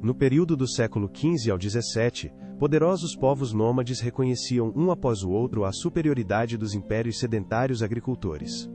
No período do século XV ao XVII, poderosos povos nômades reconheciam um após o outro a superioridade dos impérios sedentários agricultores.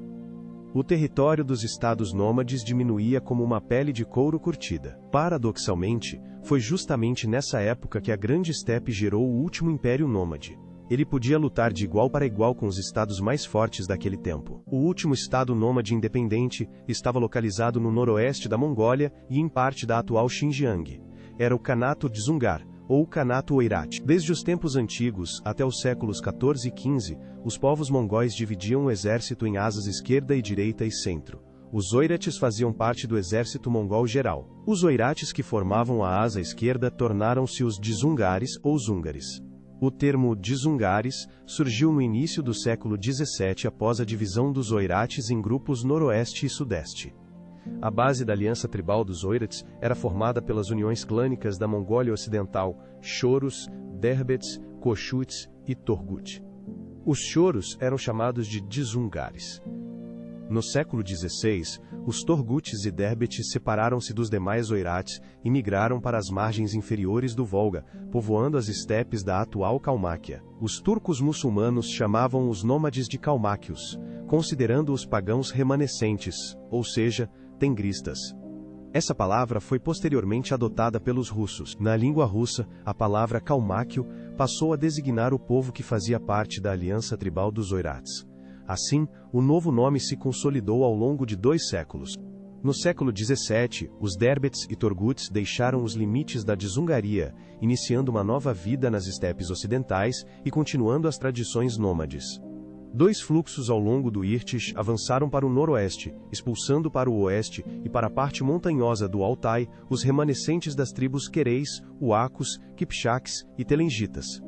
O território dos estados nômades diminuía como uma pele de couro curtida. Paradoxalmente, foi justamente nessa época que a Grande Estepe gerou o último império nômade. Ele podia lutar de igual para igual com os estados mais fortes daquele tempo. O último estado nômade independente estava localizado no noroeste da Mongólia e em parte da atual Xinjiang. Era o Kanato Dzungar, ou Kanato Oirat. Desde os tempos antigos, até os séculos XIV e XV, os povos mongóis dividiam o exército em asas esquerda e direita e centro. Os Oirates faziam parte do exército mongol geral. Os Oirates que formavam a asa esquerda tornaram-se os Dzungares ou Zungares. O termo Dzungares surgiu no início do século XVII após a divisão dos Oirates em grupos noroeste e sudeste. A base da aliança tribal dos Oirates era formada pelas uniões clânicas da Mongólia Ocidental, Choros, Derbets, Kossuths e Torgut. Os Choros eram chamados de Dzungares. No século XVI, os Torguts e Derbets separaram-se dos demais Oirates e migraram para as margens inferiores do Volga, povoando as estepes da atual Calmáquia. Os turcos muçulmanos chamavam os nômades de calmáquios, considerando os pagãos remanescentes, ou seja, tengristas. Essa palavra foi posteriormente adotada pelos russos. Na língua russa, a palavra calmáquio passou a designar o povo que fazia parte da aliança tribal dos Oirates. Assim, o novo nome se consolidou ao longo de 2 séculos. No século XVII, os Derbets e Torguts deixaram os limites da Dzungaria, iniciando uma nova vida nas estepes ocidentais e continuando as tradições nômades. 2 fluxos ao longo do Irtish avançaram para o noroeste, expulsando para o oeste e para a parte montanhosa do Altai os remanescentes das tribos Quereis, Huacos, Kipchaks e Telengitas.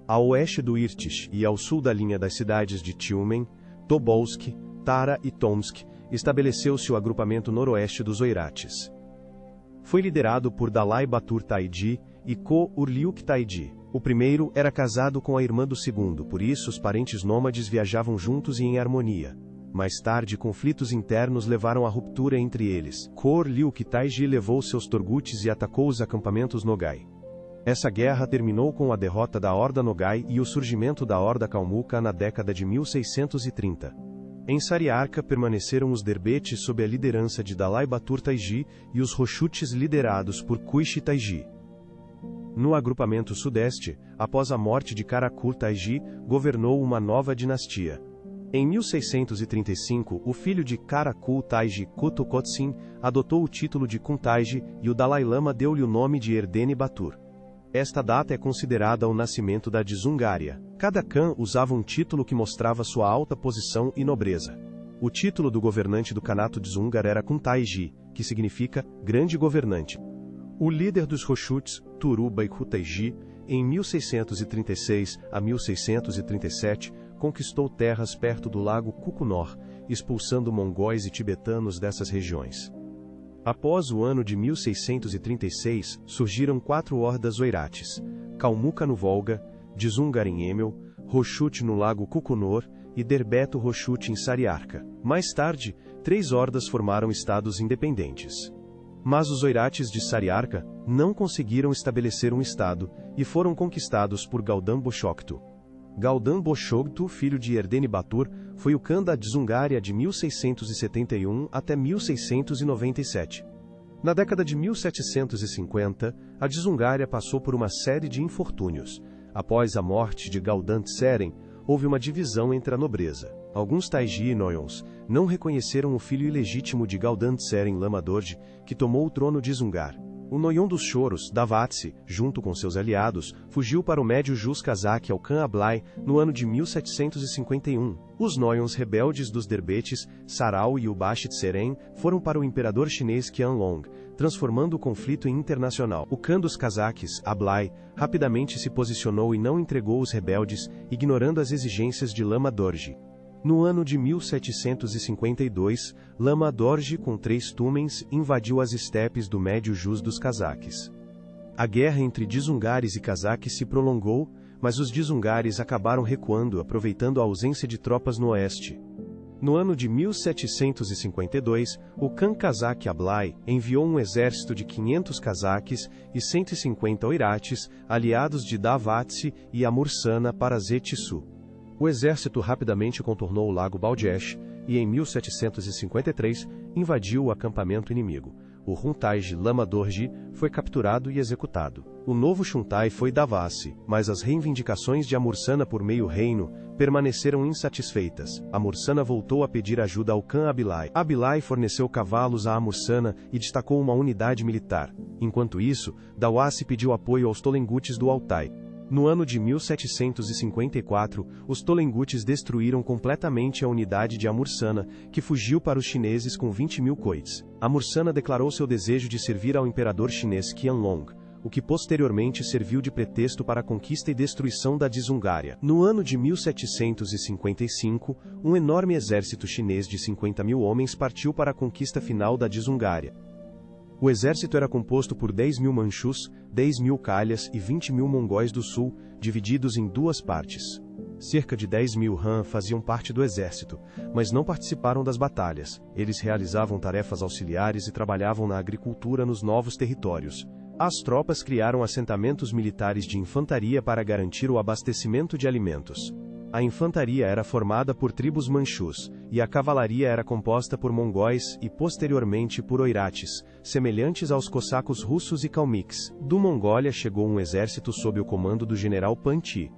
A oeste do Irtish e ao sul da linha das cidades de Tiumen, Tobolsk, Tara e Tomsk, estabeleceu-se o agrupamento noroeste dos Oirates. Foi liderado por Dalai Batur Taiji e Ko-Urliuk Taiji. O primeiro era casado com a irmã do segundo, por isso os parentes nômades viajavam juntos e em harmonia. Mais tarde, conflitos internos levaram à ruptura entre eles. Ko-Urliuk Taiji levou seus Torguts e atacou os acampamentos Nogai. Essa guerra terminou com a derrota da Horda Nogai e o surgimento da Horda Kalmuka na década de 1630. Em Sariarka permaneceram os Derbetes sob a liderança de Dalai Batur Taiji e os Roshuts liderados por Kuishi Taiji. No agrupamento sudeste, após a morte de Karakul Taiji, governou uma nova dinastia. Em 1635, o filho de Karakul Taiji, Kuttukotsin, adotou o título de Kun Taiji e o Dalai Lama deu-lhe o nome de Erdene Batur. Esta data é considerada o nascimento da Dzungária. Cada Khan usava um título que mostrava sua alta posição e nobreza. O título do governante do Kanato Dzungar era Kun Taiji, que significa grande governante. O líder dos Roshuts, Turu Baikhu Taiji, em 1636 a 1637, conquistou terras perto do lago Kukunor, expulsando mongóis e tibetanos dessas regiões. Após o ano de 1636, surgiram 4 hordas Oirates: Kalmuka no Volga, Dzungar em Emel, Roshut no lago Kukunor e Derbeto Roshut em Sariarka. Mais tarde, 3 hordas formaram estados independentes. Mas os Oirates de Sariarka não conseguiram estabelecer um estado e foram conquistados por Galdan Boshoktu. Galdan Boshoktu, filho de Erdene Batur, foi o Khan da Dzungária de 1671 até 1697. Na década de 1750, a Dzungária passou por uma série de infortúnios. Após a morte de Galdan Tseren, houve uma divisão entre a nobreza. Alguns Taiji e Noyons não reconheceram o filho ilegítimo de Galdan Tseren Lama Dorje, que tomou o trono de Dzungar. O Noyon dos Choros, Davatse, junto com seus aliados, fugiu para o Médio Jus Kazakh ao Khan Ablai no ano de 1751. Os Noyons rebeldes dos Derbetes, Sarau e Ubashi Tseren, foram para o imperador chinês Qianlong, transformando o conflito em internacional. O Khan dos Cazaques, Ablai, rapidamente se posicionou e não entregou os rebeldes, ignorando as exigências de Lama Dorje. No ano de 1752, Lama Dorje, com 3 tumens, invadiu as estepes do Médio Jus dos Cazaques. A guerra entre Dzungares e Cazaques se prolongou, mas os Dzungares acabaram recuando, aproveitando a ausência de tropas no oeste. No ano de 1752, o Khan Kazakh Ablai enviou um exército de 500 cazaques e 150 oirates, aliados de Davatsi e Amursana, para Zetsu. O exército rapidamente contornou o lago Baljesh e, em 1753, invadiu o acampamento inimigo. O Chuntaiji Lama Dorji foi capturado e executado. O novo Chuntai foi Davasi, mas as reivindicações de Amursana por meio reino permaneceram insatisfeitas. Amursana voltou a pedir ajuda ao Khan Ablai. Ablai forneceu cavalos a Amursana e destacou uma unidade militar. Enquanto isso, Dawasi pediu apoio aos Tolengutes do Altai. No ano de 1754, os Tolengutes destruíram completamente a unidade de Amursana, que fugiu para os chineses com 20.000 coites. Amursana declarou seu desejo de servir ao imperador chinês Qianlong, o que posteriormente serviu de pretexto para a conquista e destruição da Dzungária. No ano de 1755, um enorme exército chinês de 50.000 homens partiu para a conquista final da Dzungária. O exército era composto por 10.000 manchus, 10.000 calhas e 20.000 mongóis do sul, divididos em duas partes. Cerca de 10.000 Han faziam parte do exército, mas não participaram das batalhas. Eles realizavam tarefas auxiliares e trabalhavam na agricultura nos novos territórios. As tropas criaram assentamentos militares de infantaria para garantir o abastecimento de alimentos. A infantaria era formada por tribos manchus, e a cavalaria era composta por mongóis e, posteriormente, por oirates, semelhantes aos cossacos russos e kalmyks. Do Mongólia chegou um exército sob o comando do general Panchi.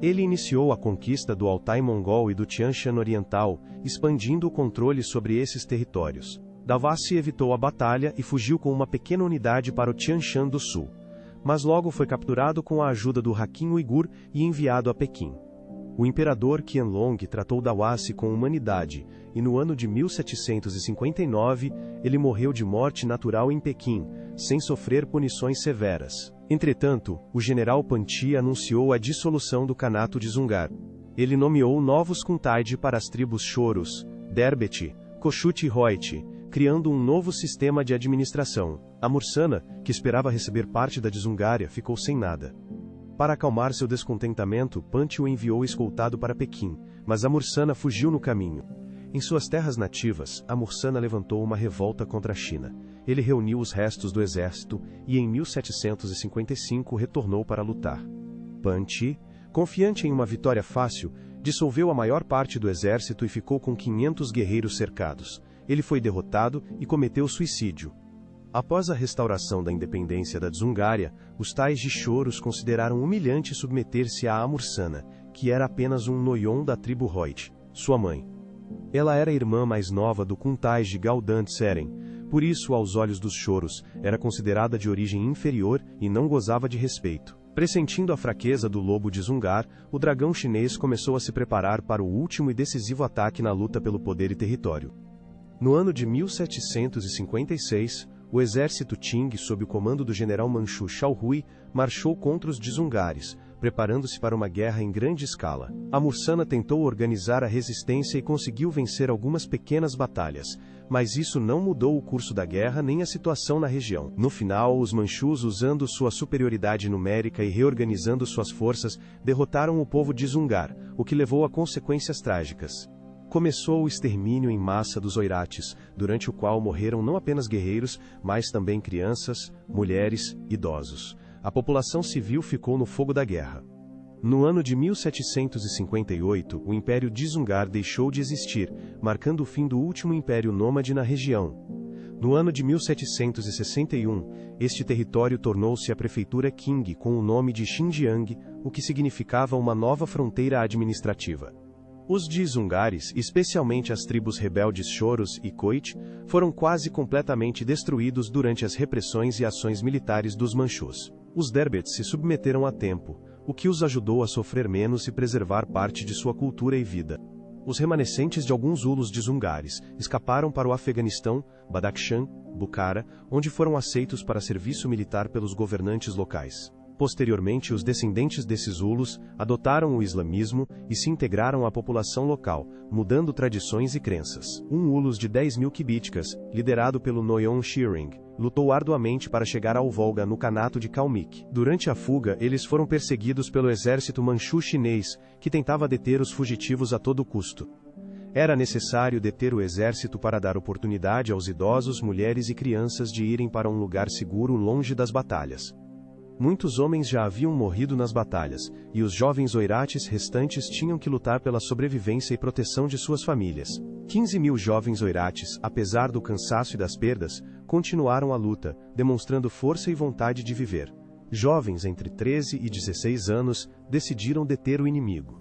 Ele iniciou a conquista do Altai mongol e do Tian Shan oriental, expandindo o controle sobre esses territórios. Davasi evitou a batalha e fugiu com uma pequena unidade para o Tian Shan do sul. Mas logo foi capturado com a ajuda do Hakim Uigur e enviado a Pequim. O imperador Qianlong tratou Dawasi com humanidade, e no ano de 1759, ele morreu de morte natural em Pequim, sem sofrer punições severas. Entretanto, o general Panchi anunciou a dissolução do Kanato de Dzungar. Ele nomeou novos Khuntaiji para as tribos Choros, Derbeti, Koshut e Roit, criando um novo sistema de administração. Amursana, que esperava receber parte da Dzungária, ficou sem nada. Para acalmar seu descontentamento, Panchi o enviou escoltado para Pequim, mas Amursana fugiu no caminho. Em suas terras nativas, Amursana levantou uma revolta contra a China. Ele reuniu os restos do exército e, em 1755, retornou para lutar. Panchi, confiante em uma vitória fácil, dissolveu a maior parte do exército e ficou com 500 guerreiros cercados. Ele foi derrotado e cometeu suicídio. Após a restauração da independência da Dzungária, os Taiji Choros consideraram humilhante submeter-se a Amursana, que era apenas um Noyon da tribo Roit, sua mãe. Ela era a irmã mais nova do Khuntaiji Gaudant Seren, por isso, aos olhos dos Choros, era considerada de origem inferior e não gozava de respeito. Pressentindo a fraqueza do lobo de Dzungar, o dragão chinês começou a se preparar para o último e decisivo ataque na luta pelo poder e território. No ano de 1756, o exército Qing, sob o comando do general Manchu Xiaohui, marchou contra os Dzungares, preparando-se para uma guerra em grande escala. Amursana tentou organizar a resistência e conseguiu vencer algumas pequenas batalhas, mas isso não mudou o curso da guerra nem a situação na região. No final, os Manchus, usando sua superioridade numérica e reorganizando suas forças, derrotaram o povo de Dzungar, o que levou a consequências trágicas. Começou o extermínio em massa dos oirates, durante o qual morreram não apenas guerreiros, mas também crianças, mulheres, idosos. A população civil ficou no fogo da guerra. No ano de 1758, o Império Dzungar deixou de existir, marcando o fim do último império nômade na região. No ano de 1761, este território tornou-se a prefeitura Qing com o nome de Xinjiang, o que significava uma nova fronteira administrativa. Os Dzungares, especialmente as tribos rebeldes Choros e Koit, foram quase completamente destruídos durante as repressões e ações militares dos Manchus. Os Derbets se submeteram a tempo, o que os ajudou a sofrer menos e preservar parte de sua cultura e vida. Os remanescentes de alguns Zulus Dzungares escaparam para o Afeganistão, Badakhshan, Bukhara, onde foram aceitos para serviço militar pelos governantes locais. Posteriormente, os descendentes desses Zulus adotaram o islamismo e se integraram à população local, mudando tradições e crenças. Um Ulus de 10.000 kibitkas, liderado pelo Noyon Shiring, lutou arduamente para chegar ao Volga no Kanato de Kalmyk. Durante a fuga, eles foram perseguidos pelo exército manchu chinês, que tentava deter os fugitivos a todo custo. Era necessário deter o exército para dar oportunidade aos idosos, mulheres e crianças de irem para um lugar seguro longe das batalhas. Muitos homens já haviam morrido nas batalhas, e os jovens oirates restantes tinham que lutar pela sobrevivência e proteção de suas famílias. 15.000 jovens oirates, apesar do cansaço e das perdas, continuaram a luta, demonstrando força e vontade de viver. Jovens entre 13 e 16 anos decidiram deter o inimigo.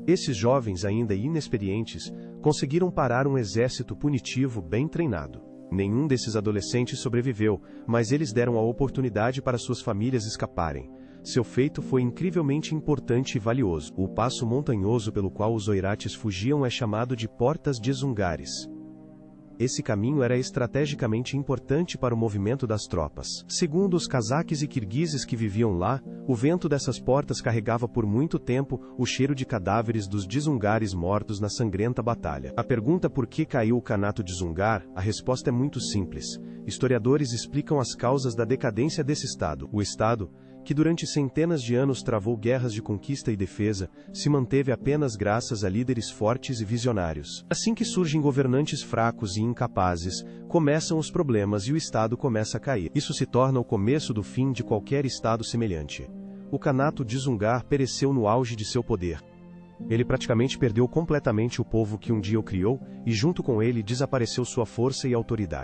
Esses jovens, ainda inexperientes, conseguiram parar um exército punitivo bem treinado. Nenhum desses adolescentes sobreviveu, mas eles deram a oportunidade para suas famílias escaparem. Seu feito foi incrivelmente importante e valioso. O passo montanhoso pelo qual os oirates fugiam é chamado de Portas de Zungares. Esse caminho era estrategicamente importante para o movimento das tropas. Segundo os cazaques e kirguizes que viviam lá, o vento dessas portas carregava por muito tempo o cheiro de cadáveres dos dzungares mortos na sangrenta batalha. A pergunta por que caiu o Kanato de Dzungar, a resposta é muito simples. Historiadores explicam as causas da decadência desse estado. O estado, que durante centenas de anos travou guerras de conquista e defesa, se manteve apenas graças a líderes fortes e visionários. Assim que surgem governantes fracos e incapazes, começam os problemas e o Estado começa a cair. Isso se torna o começo do fim de qualquer Estado semelhante. O Kanato de Dzungar pereceu no auge de seu poder. Ele praticamente perdeu completamente o povo que um dia o criou, e junto com ele desapareceu sua força e autoridade.